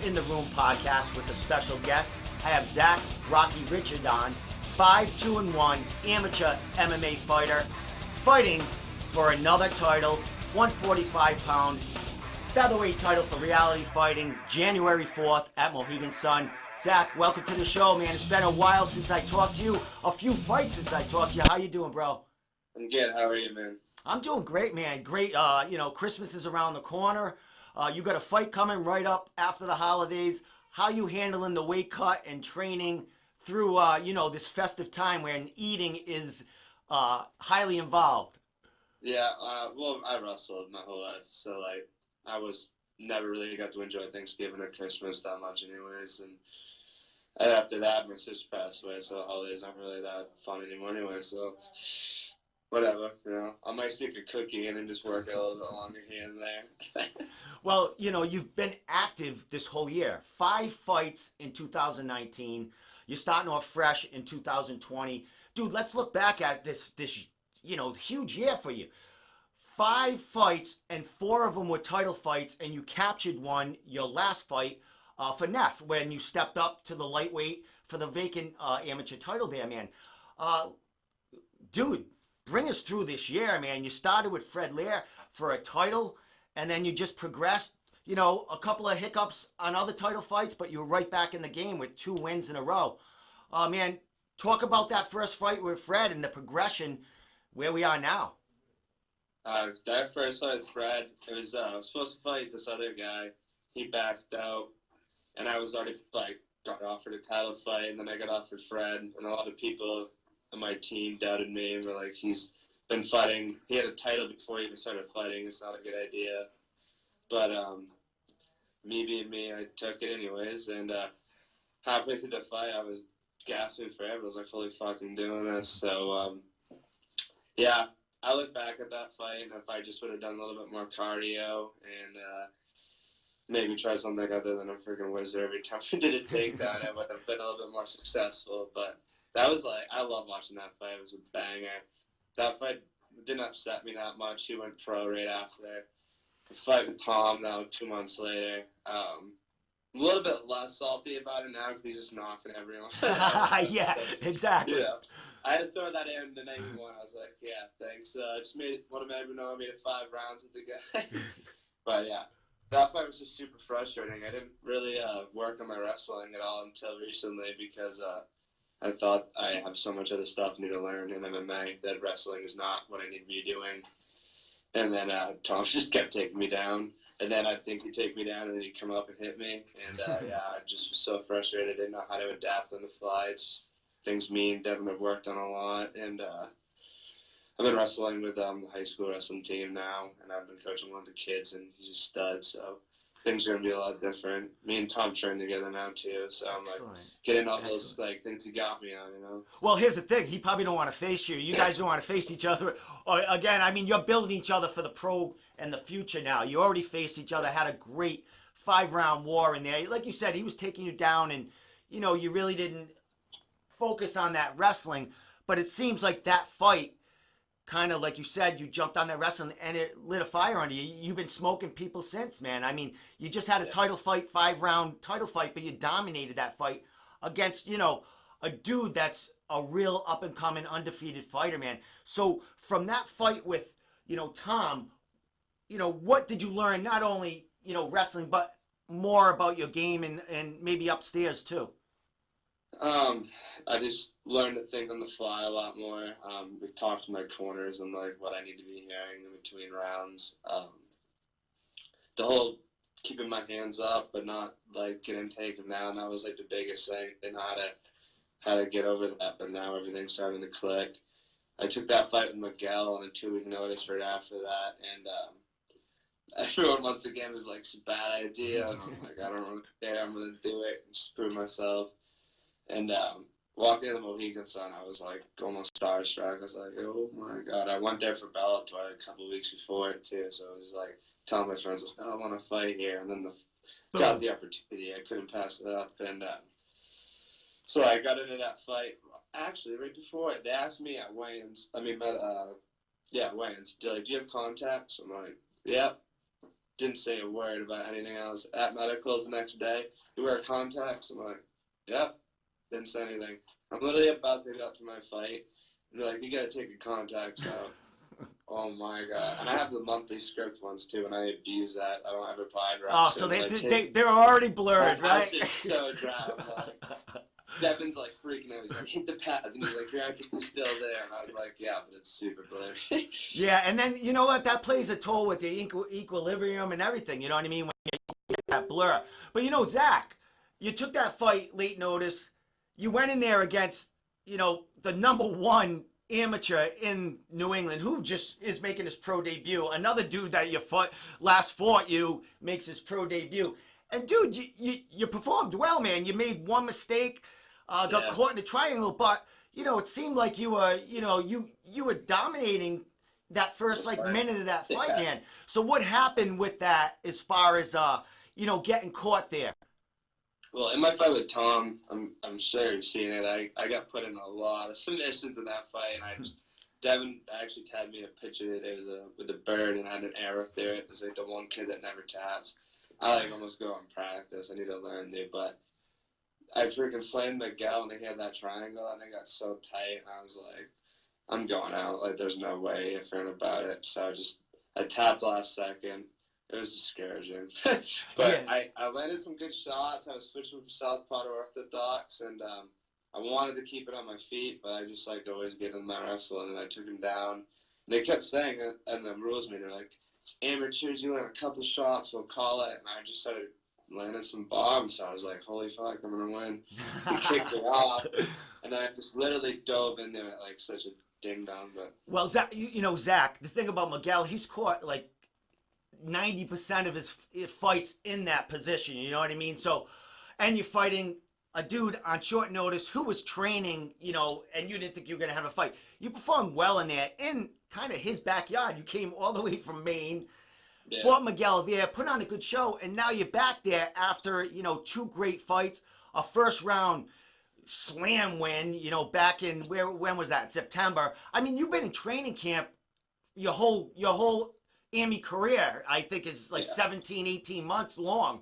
In the Room podcast with a special guest. I have Zach Rocky Richard on, 5-2-1 amateur MMA fighter, fighting for another title, 145-pound featherweight title for reality fighting, January 4th at Mohegan Sun. Zach, welcome to the show, man. It's been a while since I talked to you, a few fights since I talked to you. How you doing, bro? I'm good. How are you, man? I'm doing great, man. Great. Christmas is around the corner. You got a fight coming right up after the holidays. How you handling the weight cut and training through, this festive time when eating is highly involved? Yeah, well, I wrestled my whole life, so, I was never really got to enjoy Thanksgiving or Christmas that much anyways, and after that, my sister passed away, so the holidays aren't really that fun anymore anyway, so whatever, I might stick a cookie in and just work a little bit longer here and there. Well, you've been active this whole year. 5 fights in 2019. You're starting off fresh in 2020. Dude, let's look back at this huge year for you. 5 fights, and 4 of them were title fights, and you captured one, your last fight, for Neff, when you stepped up to the lightweight for the vacant amateur title there, man. Dude, bring us through this year, man. You started with Fred Lear for a title, and then you just progressed, a couple of hiccups on other title fights, but you were right back in the game with 2 wins in a row. Man, talk about that first fight with Fred and the progression where we are now. That first fight with Fred, I was supposed to fight this other guy. He backed out, and I was already, got offered a title fight, and then I got offered Fred, and a lot of people on my team doubted me and were like, he's been fighting. He had a title before he even started fighting. It's not a good idea. But me being me, I took it anyways. And halfway through the fight, I was gasping for air. I was like, holy fuck, I'm doing this. So, yeah, I look back at that fight, and if I just would have done a little bit more cardio and maybe try something other than a freaking wizard every time I did a takedown, I would have been a little bit more successful. But that was I love watching that fight. It was a banger. That fight didn't upset me that much. He went pro right after. The fight with Tom now, 2 months later. I'm a little bit less salty about it now because he's just knocking everyone. Yeah, exactly. Yeah. I had to throw that in the 91. I was like, yeah, thanks. Just want to everyone know I made it 5 rounds with the guy. But yeah, that fight was just super frustrating. I didn't really work on my wrestling at all until recently because I thought I have so much other stuff I need to learn in MMA that wrestling is not what I need to be doing. And then Tom just kept taking me down. And then I'd think he'd take me down and then he'd come up and hit me. And yeah, I just was so frustrated. I didn't know how to adapt on the fly. It's things me and Devin have worked on a lot. And I've been wrestling with the high school wrestling team now. And I've been coaching one of the kids, and he's a stud. So things are going to be a lot different. Me and Tom train together now, too. So I'm getting all those things he got me on, Well, here's the thing. He probably don't want to face you. You guys don't want to face each other. Again, I mean, you're building each other for the pro and the future now. You already faced each other, had a great 5-round war in there. Like you said, he was taking you down, and, you really didn't focus on that wrestling. But it seems like that fight, kind of like you said, you jumped on that wrestling and it lit a fire under you. You've been smoking people since, man. I mean, you just had a title fight, 5-round title fight, but you dominated that fight against, a dude that's a real up-and-coming undefeated fighter, man. So from that fight with, Tom, what did you learn, not only, wrestling, but more about your game and maybe upstairs too? I just learned to think on the fly a lot more. We talked to my corners and what I need to be hearing in between rounds. The whole keeping my hands up but not getting taken down, that was the biggest thing. I didn't know how to get over that, but now everything's starting to click. I took that fight with Miguel on a 2-week notice right after that, and everyone once again was like, it's a bad idea, and I'm like, I don't really care, I'm going to do it and just prove myself. And walking in the Mohegan Sun, I was almost starstruck. I was like, oh my God. I went there for Bellator a couple of weeks before it too, so I was telling my friends, oh, I want to fight here, and then got the opportunity. I couldn't pass it up, and so I got into that fight. Actually, right before it, they asked me at weigh-ins. Weigh-ins. Do you have contacts? I'm like, yep. didn't say a word about anything else. At medicals the next day, you wear contacts? I'm like, yep. Didn't say anything. I'm literally about to go to my fight. And they're like, you gotta take your contacts out. Oh my god! And I have the monthly script ones too, and I abuse that. I don't ever buy Oh, drugs. so they're already blurred, My house right? is so dry. Like, Devin's like freaking out. He's like, hit the pads, and he's like, your actors are still there. And I was like, yeah, but it's super blurry. Yeah, and then you know what? That plays a toll with the equilibrium and everything. You know what I mean? When you get that blur. But you know, Zach, you took that fight late notice. You went in there against, you know, the #1 amateur in New England who just is making his pro debut. Another dude that you fought you makes his pro debut. And dude, you performed well, man. You made one mistake, got caught in the triangle, but you know, it seemed like you were, you know, you were dominating that first like minute of that fight, man. So what happened with that as far as you know, getting caught there? Well, in my fight with Tom, I'm sure you've seen it. I got put in a lot of submissions in that fight, and Devin actually tagged me in a picture today. It was with a bird and had an arrow through it. It was like the one kid that never taps. I like almost go and practice. I need to learn new, but I freaking slammed Miguel and he had that triangle and it got so tight and I was like, I'm going out. Like there's no way if you're about it. So I tapped last second. It was discouraging. But yeah. I landed some good shots. I was switching from southpaw to orthodox and I wanted to keep it on my feet, but I just like always get in my wrestling and I took him down. And they kept saying it and the rules meeting, they're like, it's amateurs, you land a couple shots, we'll call it. And I just started landed some bombs, so I was like, holy fuck, I'm gonna win. He kicked it off, and then I just literally dove in there at like such a ding dong. But well, Zach, you know, Zach, the thing about Miguel, he's caught like 90% of his fights in that position. You know what I mean? So, and you're fighting a dude on short notice who was training, you know, and you didn't think you were gonna have a fight. You performed well in there in kind of his backyard. You came all the way from Maine. Yeah. Fought Miguel there, put on a good show, and now you're back there after, you know, 2 great fights, a first round slam win, you know, back in when was that? September. I mean, you've been in training camp your whole AMI career, I think is like 17, 18 months long.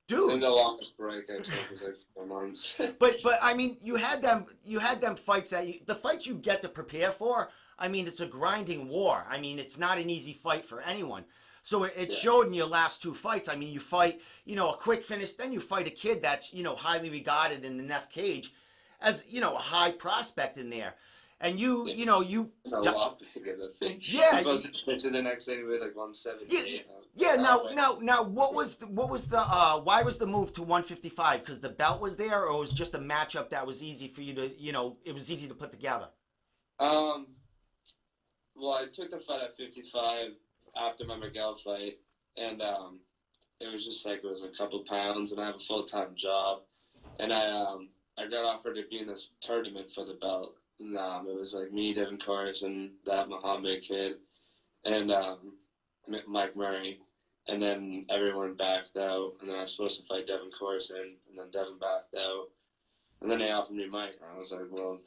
Dude. And the longest break I took was like 4 months. but I mean, you had them fights the fights you get to prepare for. I mean, it's a grinding war. I mean, it's not an easy fight for anyone. So it showed in your last 2 fights. I mean, you fight, you know, a quick finish, then you fight a kid that's, you know, highly regarded in the Neff cage as, you know, a high prospect in there. And you know, you... A lot bigger than yeah. I'm supposed to pitch in the next day with like 178. Yeah, now, what was the why was the move to 155? Because the belt was there, or it was just a matchup that was easy for you to, you know, it was easy to put together? Well, I took the fight at 55 after my Miguel fight, and it was just like it was a couple pounds, and I have a full-time job, and I got offered to be in this tournament for the belt, and it was like me, Devin Corus, and that Muhammad kid, and Mike Murray, and then everyone backed out, and then I was supposed to fight Devin Corson, and then Devin backed out, and then they offered me Mike, and I was like, well,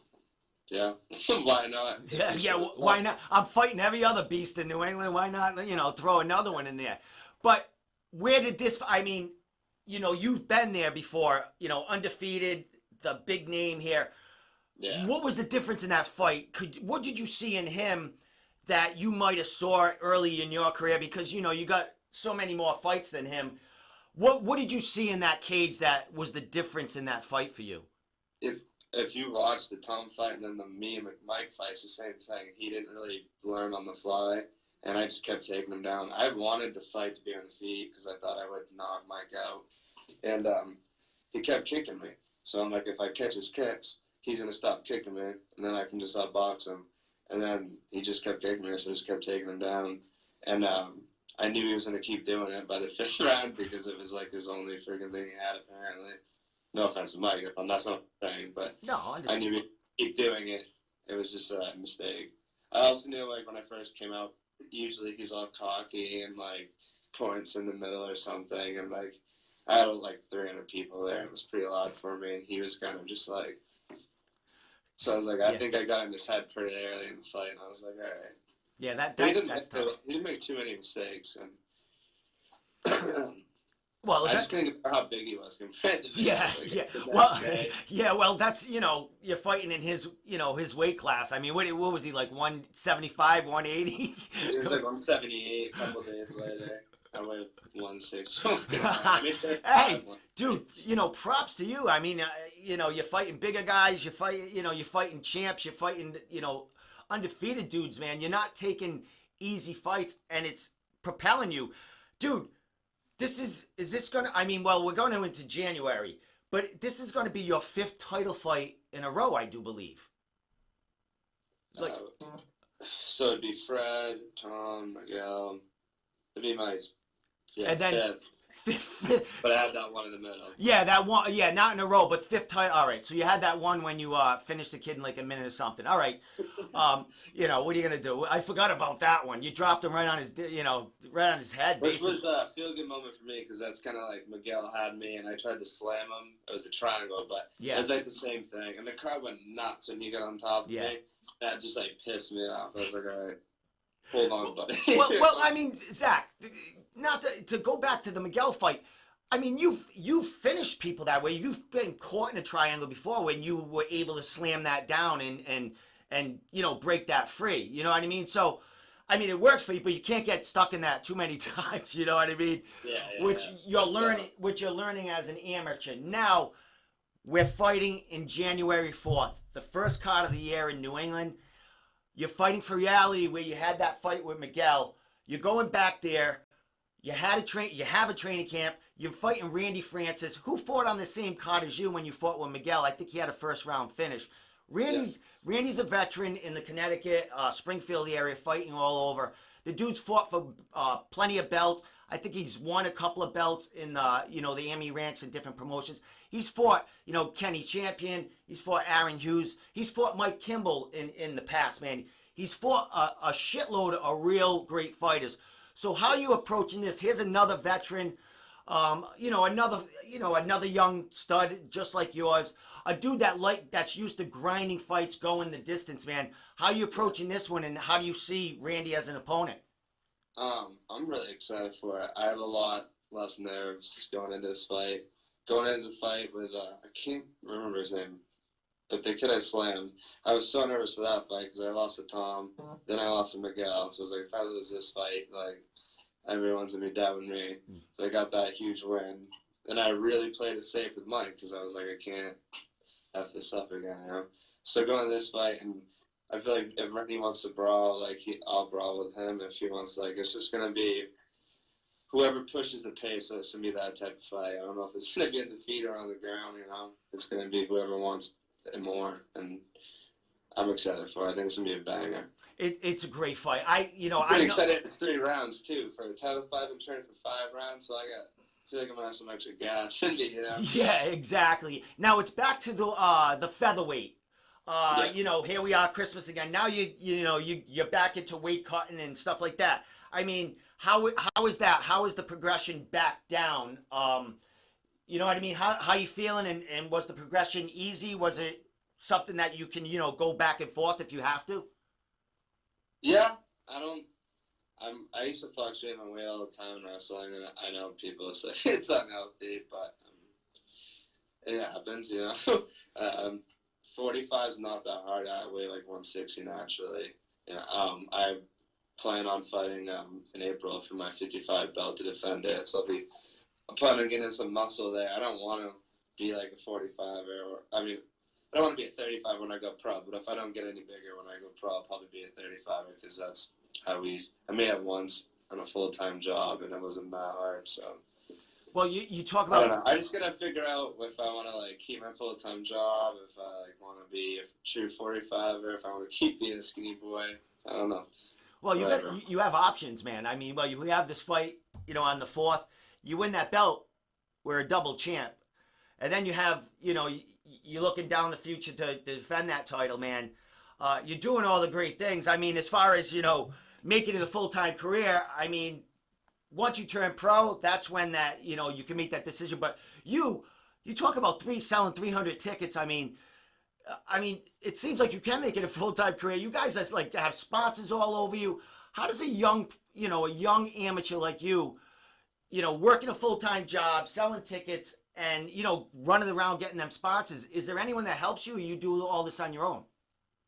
yeah, why not? Yeah, why not? I'm fighting every other beast in New England. Why not, you know, throw another one in there? But where did this, I mean, you know, you've been there before, you know, undefeated, the big name here. Yeah. What was the difference in that fight? What did you see in him that you might have saw early in your career? Because, you know, you got so many more fights than him. What did you see in that cage that was the difference in that fight for you? If you watch the Tom fight and then the me and Mike fight, it's the same thing. He didn't really learn on the fly, and I just kept taking him down. I wanted the fight to be on the feet because I thought I would knock Mike out, and he kept kicking me. So I'm like, if I catch his kicks, he's going to stop kicking me, and then I can just outbox him. And then he just kept kicking me, so I just kept taking him down. And I knew he was going to keep doing it by the 5th round because it was like his only freaking thing he had, apparently. No offense to Mike, that's not what I'm saying, but no, I knew he'd keep doing it. It was just a mistake. I also knew, like, when I first came out, usually he's all cocky and, like, points in the middle or something. And, like, I had, like, 300 people there. It was pretty loud for me. And he was kind of just, like... So I was like, I think I got in his head pretty early in the fight. And I was like, all right. Yeah, he didn't make too many mistakes. And Well, I just couldn't get how big he was compared to me. yeah, Like, yeah. the next Well, day. yeah. Well, that's you're fighting in his his weight class. I mean, what was he like 175, 180? It was like 178 a couple days later. I weighed 160. I mean, Hey, 35, dude, props to you. I mean, you're fighting bigger guys. You're fighting champs. You're fighting, undefeated dudes, man. You're not taking easy fights, and it's propelling you, dude. Is this gonna? I mean, well, we're going into January, but this is going to be your 5th title fight in a row, I do believe. Like, so it'd be Fred, Tom, Miguel. It'd be my and then 5th. But I had that one in the middle. Yeah, that one. Yeah, not in a row, but 5th title. All right, so you had that one when you finished the kid in like a minute or something. All right, what are you gonna do? I forgot about that one. You dropped him right on his, right on his head. Which basically. was a feel-good moment for me because that's kind of like Miguel had me and I tried to slam him. It was a triangle, but Yeah. it was like the same thing. And the crowd went nuts when he got on top of Yeah. me. That just like pissed me off. I was like, all right, hold on, buddy. well, I mean, Zach, not to go back to the Miguel fight. I mean, you've finished people that way. You've been caught in a triangle before when you were able to slam that down and break that free. You know what I mean? So, I mean, it works for you, but you can't get stuck in that too many times. You know what I mean? Yeah. Which you're learning as an amateur. Now, we're fighting in January 4th, the first card of the year in New England. You're fighting for reality where you had that fight with Miguel. You're going back there. You have a training camp. You're fighting Randy Francis, who fought on the same card as you when you fought with Miguel. I think he had a first round finish. Randy's a veteran in the Connecticut, Springfield area, fighting all over. The dude's fought for plenty of belts. I think he's won a couple of belts in the Emmy ranks and different promotions. He's fought, Kenny Champion. He's fought Aaron Hughes. He's fought Mike Kimball in the past, man. He's fought a shitload of real great fighters. So how are you approaching this? Here's another veteran, another young stud just like yours, a dude that's used to grinding fights, going the distance, man. How are you approaching this one, and how do you see Randy as an opponent? I'm really excited for it. I have a lot less nerves going into this fight. Going into the fight with I can't remember his name, but the kid I slammed. I was so nervous for that fight because I lost to Tom, then I lost to Miguel. So I was like, if I lose this fight, like everyone's gonna be doubting me. So I got that huge win, and I really played it safe with Mike because I was like, I can't f this up again, So going to this fight, and I feel like if Randy wants to brawl, like I'll brawl with him. If he wants, like, it's just gonna be whoever pushes the pace. So it's gonna be that type of fight. I don't know if it's gonna be in the feet or on the ground. It's gonna be whoever wants it more, and I'm excited for it. I think it's gonna be a banger. It's a great fight. I'm excited. It's 3 rounds too for the title fight. I'm training for 5 rounds, so I feel like I'm gonna have some extra gas in me. Yeah, exactly. Now it's back to the featherweight. Here we are, Christmas again. Now you're back into weight cutting and stuff like that. I mean, how is that? How is the progression back down? You know what I mean? How you feeling? And was the progression easy? Was it something that you can go back and forth if you have to? Yeah, I used to fluctuate my weight all the time in wrestling, and I know people say it's unhealthy, but it happens, 45 is not that hard. I weigh like 160 naturally. I plan on fighting in April for my 55 belt to defend it, so I'm planning on getting some muscle there. I don't want to be like a 45 I don't want to be a 35 when I go pro, but if I don't get any bigger when I go pro, I'll probably be a 35 because that's how I made it once on a full-time job, and it wasn't that hard, so. Well, you talk about. I don't know. I just gotta figure out if I want to keep my full-time job, if I want to be a true 45, or if I want to keep being a skinny boy. I don't know. Well, you have options, man. I mean, you have this fight, on the 4th. You win that belt, we're a double champ, and then you have, you're looking down the future to defend that title, man. You're doing all the great things. I mean, as far as making it a full-time career, I mean. Once you turn pro, that's when that you can make that decision. But you talk about selling 300 tickets. I mean, it seems like you can make it a full-time career. You guys that's have sponsors all over you. How does a young amateur like you, working a full-time job, selling tickets, and running around getting them spots. Is there anyone that helps you, or you do all this on your own?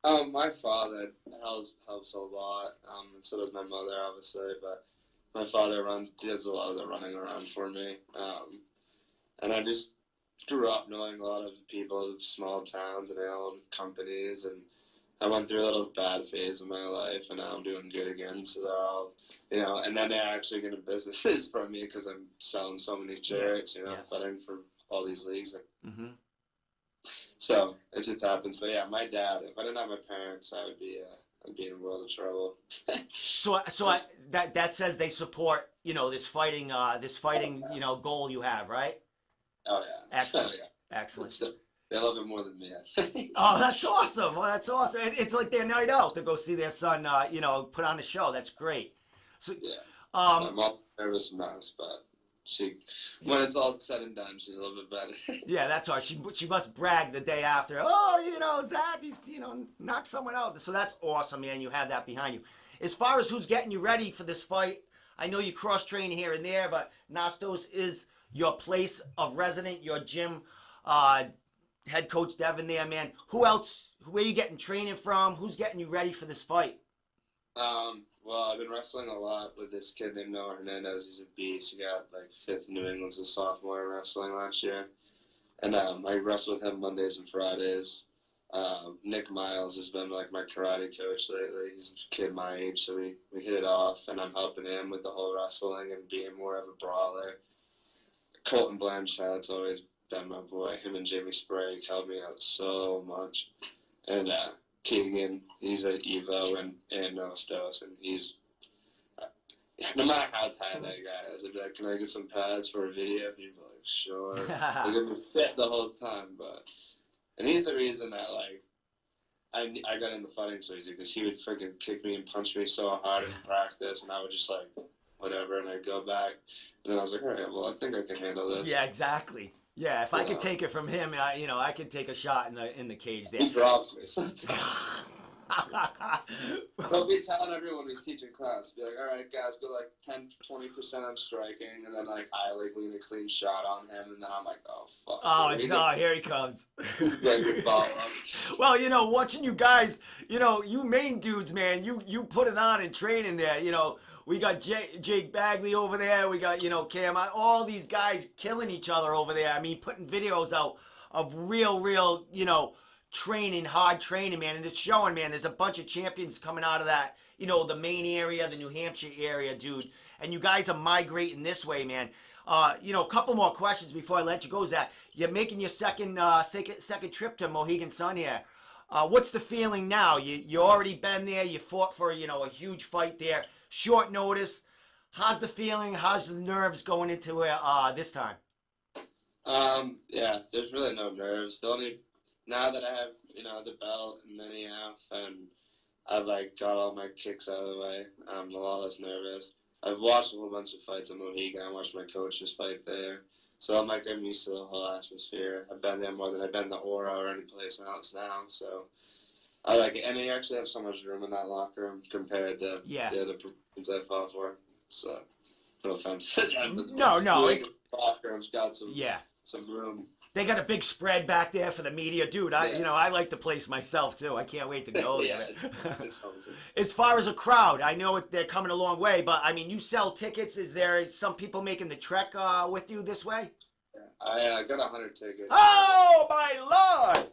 My father helps a lot, and so does my mother, obviously. But my father does a lot of the running around for me, and I just grew up knowing a lot of people of small towns and I own companies, and I went through a little bad phase of my life, and now I'm doing good again. So they're all, and then they're actually getting businesses from me because I'm selling so many shirts, fighting for all these leagues. Mm-hmm. So it just happens. But yeah, my dad, if I didn't have my parents, I'd be in a world of trouble. That says they support, this fighting, goal you have, right? Oh yeah. Excellent. Oh, yeah. Excellent. They love it more than me, I think. Oh, that's awesome. Well, that's awesome. It's like their night out to go see their son, put on a show. That's great. So, yeah. My mom's nervous mess, but when it's all said and done, she's a little bit better. Yeah, that's all. She must brag the day after. Oh, Zach, he's, knocked someone out. So that's awesome, man. You have that behind you. As far as who's getting you ready for this fight, I know you cross-train here and there, but Nastos is your place of resident, your gym, head coach Devin there, man. Who else? Where you getting training from? Who's getting you ready for this fight? Well, I've been wrestling a lot with this kid named Noah Hernandez. He's a beast. He got like 5th in New England as a sophomore in wrestling last year. And I wrestle with him Mondays and Fridays. Nick Miles has been like my karate coach lately. He's a kid my age, so we hit it off, and I'm helping him with the whole wrestling and being more of a brawler. Colton Blanchard's always been my boy. Him and Jamie Sprague helped me out so much. And Keegan, he's at Evo and Nostos, and he's no matter how tired that guy is, I'd be like, "Can I get some pads for a video?" He'd be like, "Sure." Like, it'd be fit the whole time, and he's the reason that I got into fighting so easy, because he would freaking kick me and punch me so hard in practice, and I would just whatever, and I'd go back, and then I was like, all right, well, I think I can handle this. Yeah, exactly. Yeah, if I could take it from him, I could take a shot in the cage there. He dropped me sometimes. He'll be telling everyone he's teaching class, be like, all right, guys, go 10-20% on striking, and then I lean a clean shot on him, and then I'm like, oh fuck. Oh, here he comes. Well, watching you guys, you main dudes, man, you put it on in training there. We got Jake Bagley over there. We got, Cam. All these guys killing each other over there. I mean, putting videos out of real, training, hard training, man. And it's showing, man, there's a bunch of champions coming out of that, the Maine area, the New Hampshire area, dude. And you guys are migrating this way, man. A couple more questions before I let you go, Zach. You're making your second trip to Mohegan Sun here. What's the feeling now? You already been there. You fought for, a huge fight there. Short notice. How's the feeling? How's the nerves going into this time? Yeah, there's really no nerves. Now that I have, the belt and mini F, and I've got all my kicks out of the way, I'm a lot less nervous. I've watched a whole bunch of fights in Mohegan. I watched my coaches fight there. So I'm used to the whole atmosphere. I've been there more than I've been to Aura or any place else now. So I like it. And they actually have so much room in that locker room compared to the other promotions I've fought for. So no offense. No. The locker room's got some room. They got a big spread back there for the media. Dude, I like the place myself, too. I can't wait to go there. It's as far as a crowd, I know they're coming a long way, but, I mean, you sell tickets. Is there some people making the trek with you this way? Yeah. I got 100 tickets. Oh, my Lord!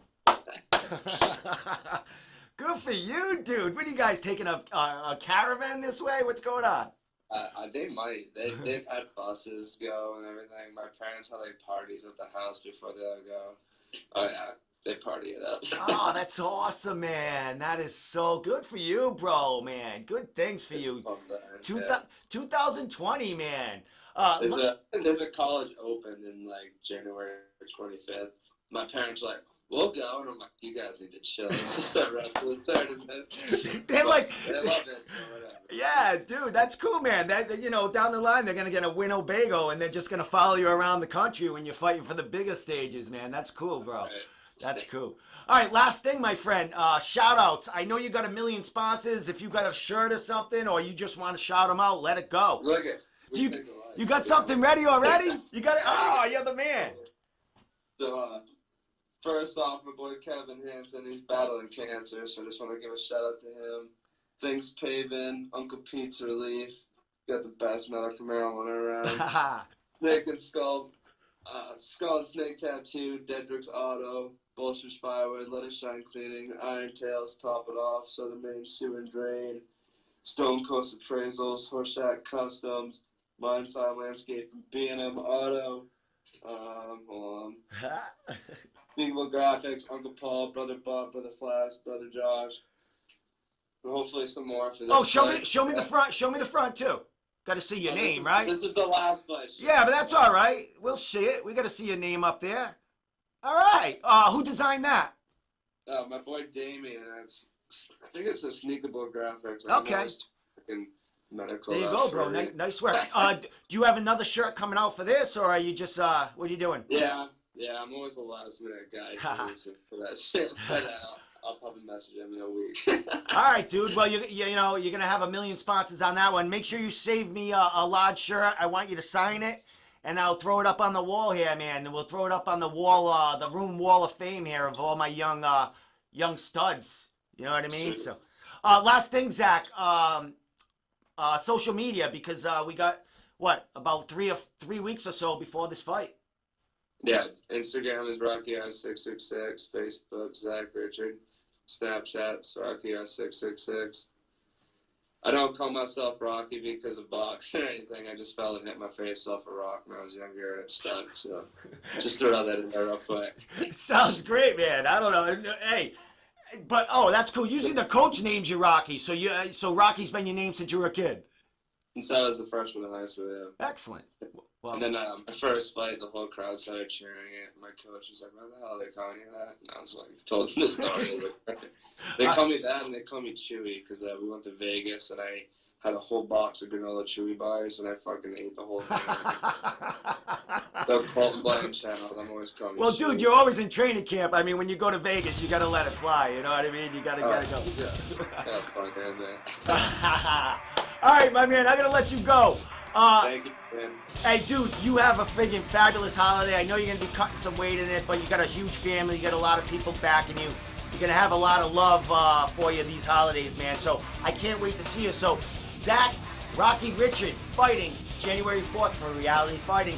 Good for you, dude. What are you guys taking a caravan this way? What's going on? They might. They've had buses go and everything. My parents had parties at the house before they let go. Oh yeah, they party it up. Oh, that's awesome, man. That is so good for you, bro, man. Good things for you. 2020, man. There's a college open in January 25th. My parents are like, we'll go, and I'm like, you guys need to chill. It's just a wrestling tournament. They love it, so whatever. Yeah, dude, that's cool, man. That down the line, they're gonna get a Winnebago, and they're just gonna follow you around the country when you're fighting for the bigger stages, man. That's cool, bro. Right. That's cool. All right, last thing, my friend. Shout outs. I know you got a million sponsors. If you got a shirt or something, or you just want to shout them out, let it go. Look it. We think a lot. You got something ready already? You got it? Oh, you're the man. So, first off, my boy Kevin Hansen, he's battling cancer, so I just want to give a shout out to him. Thanks, Pavin, Uncle Pete's Relief. Got the best medical marijuana around. Snake and Skull, Skull and Snake Tattoo, Dedrick's Auto, Bolster's Firewood, Let It Shine Cleaning, Iron Tails, Top It Off, Southern Maine Sewer and Drain, Stone Coast Appraisals, Horseshack Customs, Mindside Landscape, B&M Auto, hold on. Beagle Graphics, Uncle Paul, Brother Bob, Brother Flash, Brother Josh. And hopefully some more for this. Oh, show me the front. Show me the front too. Got to see your name, right? This is the last fight. Yeah, but that's all right. We'll see it. We got to see your name up there. All right. Who designed that? My boy Damien. I think it's a Sneakable Graphics. Okay. Medical. There you go, bro. Nice work. Do you have another shirt coming out for this, or are you just what are you doing? Yeah. I'm always the last minute guy for that shit. But I'll probably message him in a week. All right, dude. Well, you know you're gonna have a million sponsors on that one. Make sure you save me a large shirt. I want you to sign it, and I'll throw it up on the wall here, man. And we'll throw it up on the wall, the room wall of fame here of all my young studs. You know what I mean? So, last thing, Zach. Social media, because we got about three weeks or so before this fight. Yeah, Instagram is RockyR666, Facebook Zach Richard, Snapchat's RockyR666. I don't call myself Rocky because of boxing or anything. I just fell and hit my face off a rock when I was younger and it stunk. So just throw that in there real quick. Sounds great, man. I don't know. Hey. But that's cool. Usually the coach names you Rocky, so Rocky's been your name since you were a kid. Since I was a freshman in high school, yeah. Excellent. Well, and then my first fight, the whole crowd started cheering it. My coach was like, "Why the hell are they calling you that?" And I was like, told him the story. They call me that, and they call me Chewy because we went to Vegas and I had a whole box of granola Chewy bars, and I fucking ate the whole thing. So Colton Blind channel, I'm always calling. Well, Chewy. dude, you're always in training camp. I mean, when you go to Vegas, you gotta let it fly. You know what I mean? You gotta go. Yeah. Have fun, man. All right, my man. I gotta let you go. Thank you, man. Hey, dude, you have a friggin' fabulous holiday. I know you're gonna be cutting some weight in it, but you got a huge family. You got a lot of people backing you. You're gonna have a lot of love for you these holidays, man. So I can't wait to see you. So, Zach, Rocky Richard fighting January 4th for Reality Fighting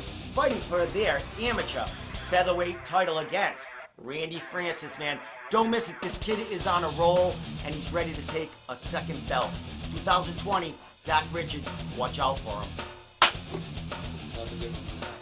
for their amateur featherweight title against Randy Francis, man. Don't miss it. This kid is on a roll, and he's ready to take a second belt. 2020, Zach Richard, watch out for him. Have a good one.